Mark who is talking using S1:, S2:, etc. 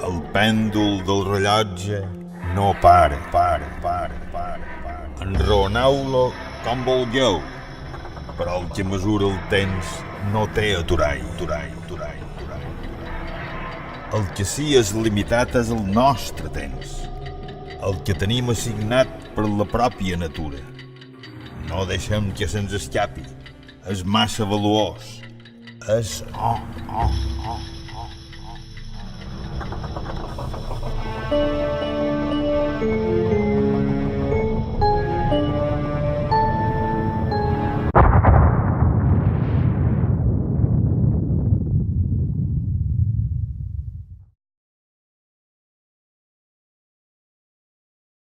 S1: El pèndol del rellotge no para. Enraoneu-lo com vulgueu, però el que mesura el temps no té aturall. El que sí és limitat és el nostre temps, el que tenim assignat per la pròpia natura. No deixem que se'ns escapi, és massa valuós, és